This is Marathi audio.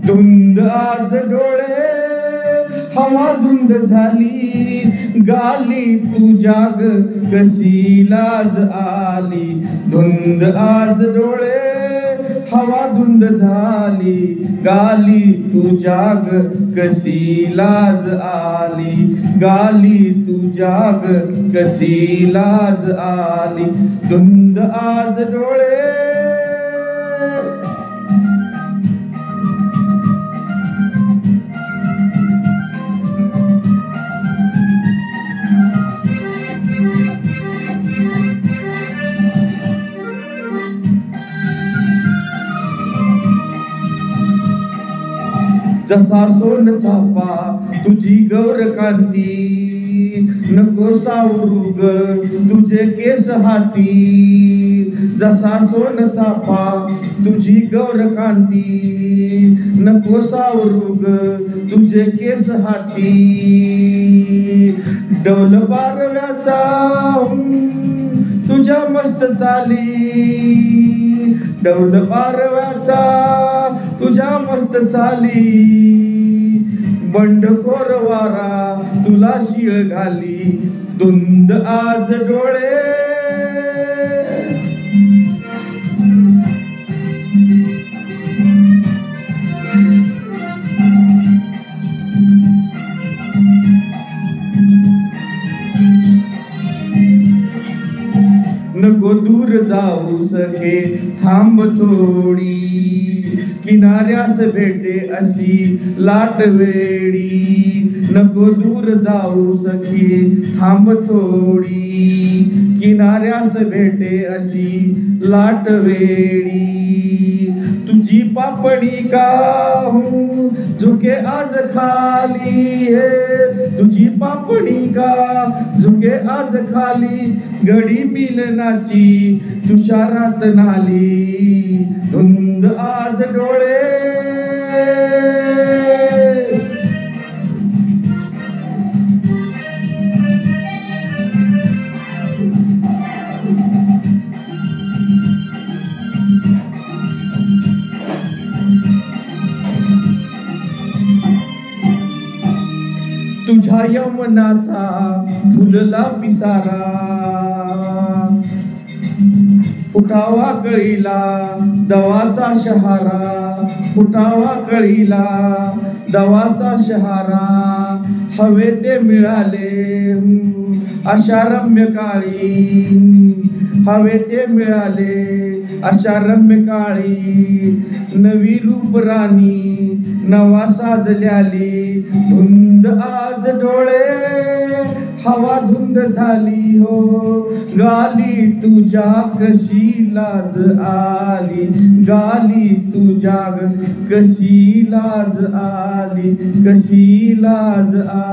धुंद आज डोळे हवा धुंद झाली, गाली तुझ्या ग कशी लाज आली. धुंद आज डोळे हवा धुंद झाली, गाली तुझ्या ग कशी लाज आली. गाली तुझ्या ग कशी लाज आली. धुंद आज डोळे जसा सोन चाफा तुझी गौर कांती, नको सावरू ग तुझे केस हाती. जसा सोन चाफा तुझी गौर कांती, नको सावरू ग तुझे केस हाती. डौल बारव्याचा तुझ्या मस्त चाली, डौल बारव्याचा तुझ्या मस्त चाली. बंडखोर वारा तुला शिळ घाली. धुंद आज डोळे नको दूर जाऊ सखे थांब थोडी, किनाऱ्यास भेटे अशी लाट वेडी. नको दूर जाऊ सखे थांब थोडी, किनाऱ्यास भेटे अशी लाट वेडी. तुझी पापडी का झुके आज खाली है, तुझी पापडी का झुके आज खाली. गडी मिलनाची तुषारात नाली. धुंद आज डोळे तुझ्या यवनाचा फुलला पिसारा, फुटावा कळीला दवाचा शहारा. फुटावा कळीला दवाचा शहारा. हवे ते मिळाले अशा रम्य काळी, हवे ते मिळाले अशा रम्य काळी. नवी रूप राणी नवा साजल्याली. धुंद आज डोळे हवा धुंद झाली हो, गाली तुझ्या कशी लाज आली. गाली तुझ्या कशी लाज आली, कशी लाज आली.